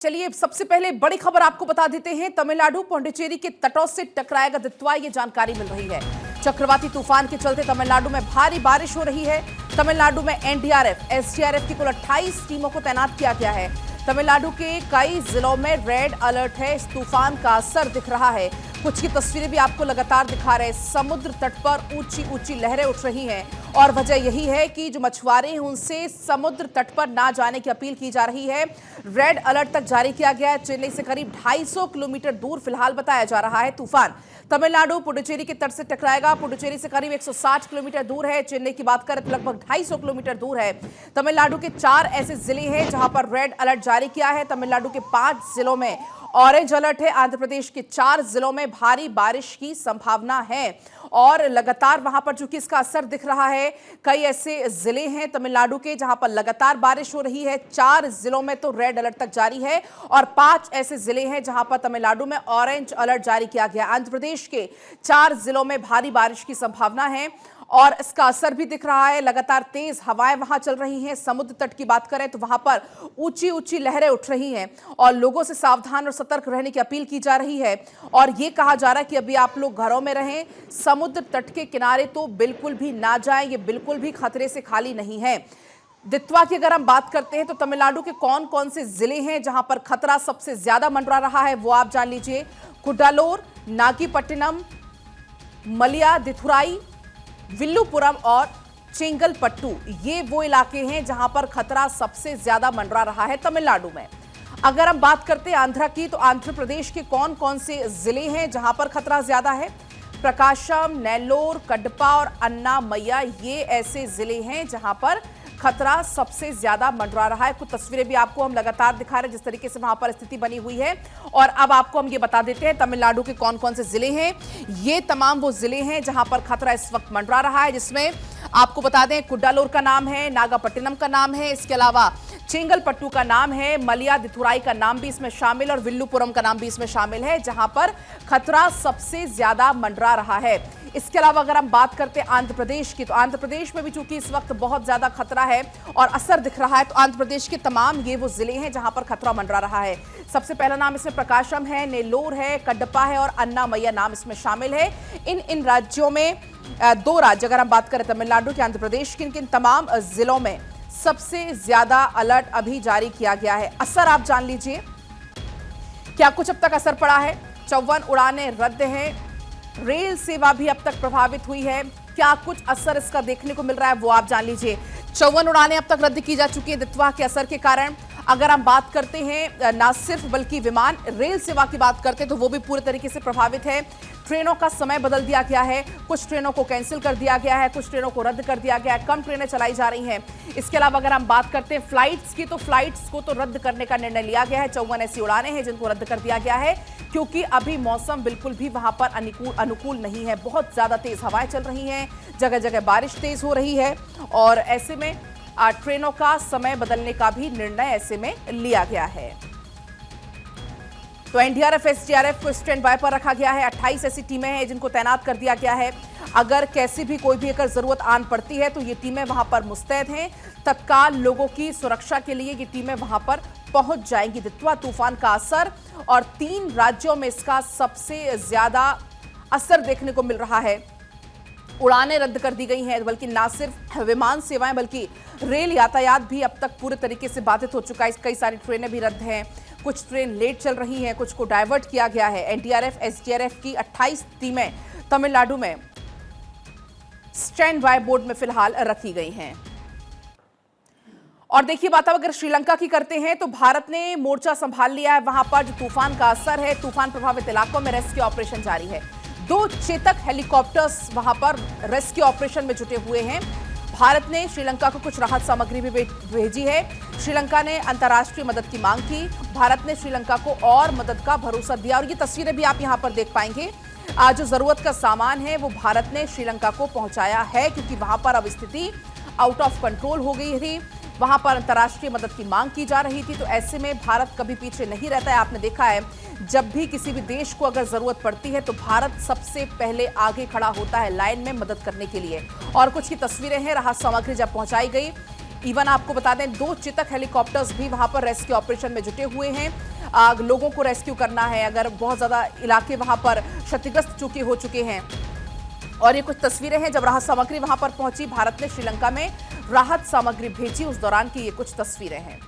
चलिए सबसे पहले बड़ी खबर आपको बता देते हैं। तमिलनाडु पौंडीचेरी के तटों से टकराएगा दित्वा, ये जानकारी मिल रही है। चक्रवाती तूफान के चलते तमिलनाडु में भारी बारिश हो रही है। तमिलनाडु में एनडीआरएफ, एसडीआरएफ की कुल 28 टीमों को तैनात किया गया है। तमिलनाडु के कई जिलों में रेड अलर्ट है। इस तूफान का असर दिख रहा है। कुछ की तस्वीरें भी आपको लगातार दिखा रहे हैं। समुद्र तट पर ऊंची ऊंची लहरें उठ रही हैं और वजह यही है कि जो मछुआरे हैं उनसे समुद्र तट पर ना जाने की अपील की जा रही है। रेड अलर्ट तक जारी किया गया है। चेन्नई से करीब 250 किलोमीटर दूर फिलहाल बताया जा रहा है तूफान। तमिलनाडु पुडुचेरी के तट से टकराएगा। पुडुचेरी से करीब 160 किलोमीटर दूर है। चेन्नई की बात करें तो लगभग 250 किलोमीटर दूर है। तमिलनाडु के 4 ऐसे जिले हैं जहां पर रेड अलर्ट जारी किया है। तमिलनाडु के 5 जिलों में ऑरेंज अलर्ट है। आंध्र प्रदेश के 4 जिलों में भारी बारिश की संभावना है और लगातार वहां पर चूंकि इसका असर दिख रहा है, कई ऐसे जिले हैं तमिलनाडु के जहां पर लगातार बारिश हो रही है। 4 जिलों में तो रेड अलर्ट तक जारी है और 5 ऐसे जिले हैं जहां पर तमिलनाडु में ऑरेंज अलर्ट जारी किया गया। आंध्र प्रदेश के 4 जिलों में भारी बारिश की संभावना है और इसका असर भी दिख रहा है। लगातार तेज हवाएं वहां चल रही हैं। समुद्र तट की बात करें तो वहां पर ऊंची ऊंची लहरें उठ रही हैं और लोगों से सावधान और सतर्क रहने की अपील की जा रही है और ये कहा जा रहा है कि अभी आप लोग घरों में रहें। समुद्र तट के किनारे तो बिल्कुल भी ना जाएं, ये बिल्कुल भी खतरे से खाली नहीं है। दित्वा की अगर हम बात करते हैं तो तमिलनाडु के कौन कौन से जिले हैं जहां पर खतरा सबसे ज्यादा मंडरा रहा है वो आप जान लीजिए। कुडालोर, नागपट्टिनम, मयिलादुथुराई, विल्लुपुरम और चेंगलपट्टू, ये वो इलाके हैं जहां पर खतरा सबसे ज्यादा मंडरा रहा है तमिलनाडु में। अगर हम बात करते हैं आंध्र की तो आंध्र प्रदेश के कौन कौन से जिले हैं जहां पर खतरा ज्यादा है। प्रकाशम, नेल्लोर, कडपा और अन्नामय्या, ये ऐसे जिले हैं जहां पर खतरा सबसे ज्यादा मंडरा रहा है। कुछ तस्वीरें भी आपको हम लगातार दिखा रहे हैं जिस तरीके से वहां पर स्थिति बनी हुई है। और अब आपको हम ये बता देते हैं तमिलनाडु के कौन कौन से जिले हैं। ये तमाम वो जिले हैं जहां पर खतरा इस वक्त मंडरा रहा है, जिसमें आपको बता दें कुडालोर का नाम है, नागपट्टिनम का नाम है, इसके अलावा चेंगलपट्टू का नाम है, मयिलादुथुराई का नाम भी इसमें शामिल और विल्लुपुरम का नाम भी इसमें शामिल है जहां पर खतरा सबसे ज्यादा मंडरा रहा है। इसके अलावा अगर हम बात करते हैं आंध्र प्रदेश की तो आंध्र प्रदेश में भी चूंकि इस वक्त बहुत ज्यादा खतरा है और असर दिख रहा है, तो आंध्र प्रदेश के तमाम ये वो जिले हैं जहां पर खतरा मंडरा रहा है। सबसे पहला नाम इसमें प्रकाशम है, नेल्लोर है, कडपा है और अन्नामय्या नाम इसमें शामिल है। इन राज्यों में 2 राज्य अगर हम बात करें तमिलनाडु के, आंध्र प्रदेश के, इन तमाम जिलों में सबसे ज्यादा अलर्ट अभी जारी किया गया है। असर आप जान लीजिए क्या कुछ अब तक असर पड़ा है। 54 उड़ानें रद्द हैं। रेल सेवा भी अब तक प्रभावित हुई है। क्या कुछ असर इसका देखने को मिल रहा है वो आप जान लीजिए। 54 उड़ानें अब तक रद्द की जा चुकी है दित्वा के असर के कारण। अगर हम बात करते हैं ना सिर्फ बल्कि विमान रेल सेवा की बात करते हैं तो वो भी पूरे तरीके से प्रभावित है। ट्रेनों का समय बदल दिया गया है, कुछ ट्रेनों को कैंसिल कर दिया गया है, कुछ ट्रेनों को रद्द कर दिया गया है, कम ट्रेनें चलाई जा रही हैं। इसके अलावा अगर हम बात करते हैं फ्लाइट्स की तो फ्लाइट्स को तो रद्द करने का निर्णय लिया गया है। 54 ऐसी उड़ानें हैं जिनको रद्द कर दिया गया है क्योंकि अभी मौसम बिल्कुल भी वहां पर अनुकूल नहीं है। बहुत ज्यादा तेज हवाएं चल रही हैं, जगह जगह बारिश तेज हो रही है और ऐसे में ट्रेनों का समय बदलने का भी निर्णय ऐसे में लिया गया है। तो एनडीआरएफ, एसडीआरएफ को स्टैंड बाय पर रखा गया है। 28 ऐसी टीमें हैं जिनको तैनात कर दिया गया है। अगर कैसी भी कोई भी अगर जरूरत आन पड़ती है तो ये टीमें वहां पर मुस्तैद हैं। तत्काल लोगों की सुरक्षा के लिए ये टीमें वहां पर पहुंच जाएंगी। दित्वा तूफान का असर और 3 राज्यों में इसका सबसे ज्यादा असर देखने को मिल रहा है। उड़ानें रद्द कर दी गई हैं, बल्कि ना सिर्फ विमान सेवाएं बल्कि रेल यातायात भी अब तक पूरे तरीके से बाधित हो चुका है। कई सारी ट्रेनें भी रद्द हैं, कुछ ट्रेन लेट चल रही हैं, कुछ को डाइवर्ट किया गया है। एनडीआरएफ, एसडीआरएफ की 28 टीमें तमिलनाडु में स्टैंड बाय बोर्ड में फिलहाल रखी गई हैं। और देखिए बात अब अगर श्रीलंका की करते हैं तो भारत ने मोर्चा संभाल लिया है। वहां पर जो तूफान का असर है, तूफान प्रभावित इलाकों में रेस्क्यू ऑपरेशन जारी है। 2 चेतक हेलीकॉप्टर्स वहां पर रेस्क्यू ऑपरेशन में जुटे हुए हैं। भारत ने श्रीलंका को कुछ राहत सामग्री भी भेजी है। श्रीलंका ने अंतर्राष्ट्रीय मदद की मांग की। भारत ने श्रीलंका को और मदद का भरोसा दिया और ये तस्वीरें भी आप यहां पर देख पाएंगे। आज जो जरूरत का सामान है वो भारत ने श्रीलंका को पहुंचाया है क्योंकि वहां पर अब स्थिति आउट ऑफ कंट्रोल हो गई थी। वहां पर अंतर्राष्ट्रीय मदद की मांग की जा रही थी, तो ऐसे में भारत कभी पीछे नहीं रहता है। आपने देखा है जब भी किसी भी देश को अगर जरूरत पड़ती है तो भारत सबसे पहले आगे खड़ा होता है लाइन में मदद करने के लिए। और कुछ की तस्वीरें हैं राहत सामग्री जब पहुंचाई गई। इवन आपको बता दें 2 चेतक हेलीकॉप्टर्स भी वहां पर रेस्क्यू ऑपरेशन में जुटे हुए हैं। लोगों को रेस्क्यू करना है, अगर बहुत ज़्यादा इलाके वहां पर क्षतिग्रस्त हो चुके हैं। और ये कुछ तस्वीरें हैं जब राहत सामग्री वहां पर पहुंची, भारत ने श्रीलंका में राहत सामग्री भेजी, उस दौरान की ये कुछ तस्वीरें हैं।